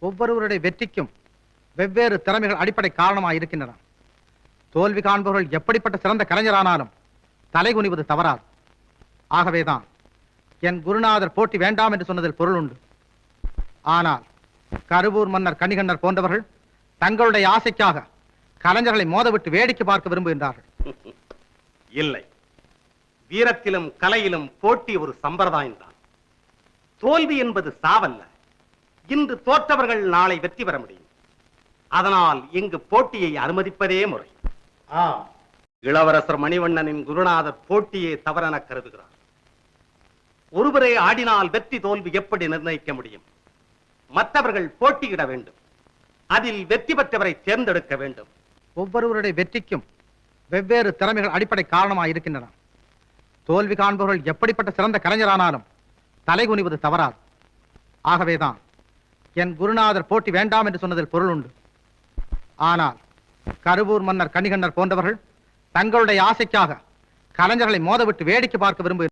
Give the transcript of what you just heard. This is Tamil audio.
ஒவ்வொருவருடைய வெற்றிக்கும் வெவ்வேறு திறமைகள் அடிப்படை காரணமாக இருக்கின்றன. தோல்வி காண்பவர்கள் எப்படிப்பட்ட சிறந்த கலைஞரானாலும் தலைகுனிவது தவறாது. ஆகவேதான் என் குருநாதர் போட்டி வேண்டாம் என்று சொன்னதில் பொருள் உண்டு. ஆனால் கருவூர் மன்னர் கணிகண்ணர் போன்றவர்கள் தங்களுடைய ஆசைக்காக கலைஞர்களை மோதவிட்டு வேடிக்கை பார்க்க விரும்புகின்றார்கள். இல்லை, வீரத்திலும் கலையிலும் போட்டி ஒரு சம்பிரதாயம் தான். தோல்வி என்பது சாவல்ல. இன்று தோற்றவர்கள் நாளை வெற்றி பெற முடியும். அதனால் இங்கு போட்டியை அனுமதிப்பதே முறை. இளவரசர் மணிவண்ணனின் குருநாதர் போட்டியே தவறென கருதுகிறார். ஒருவரே ஆடினால் வெற்றி தோல்வி எப்படி நிர்ணயிக்க முடியும்? மற்றவர்கள் போட்டியிட வேண்டும். அதில் வெற்றி பெற்றவரை தேர்ந்தெடுக்க வேண்டும். ஒவ்வொருவருடைய வெற்றிக்கும் வெவ்வேறு திறமைகள் அடிப்படை காரணமாக இருக்கின்றன. தோல்வி காண்பவர்கள் எப்படிப்பட்ட சிறந்த கலைஞரானாலும் தலைகுனிவது தவறாது. ஆகவேதான் என் குருநாதர் போட்டி வேண்டாம் என்று சொன்னதில் பொருள் உண்டு. ஆனால் கருவூர் மன்னர் கணிகண்ணர் போன்றவர்கள் தங்களுடைய ஆசைக்காக கலைஞர்களை மோதவிட்டு வேடிக்கை பார்க்க விரும்புகிறார்கள்.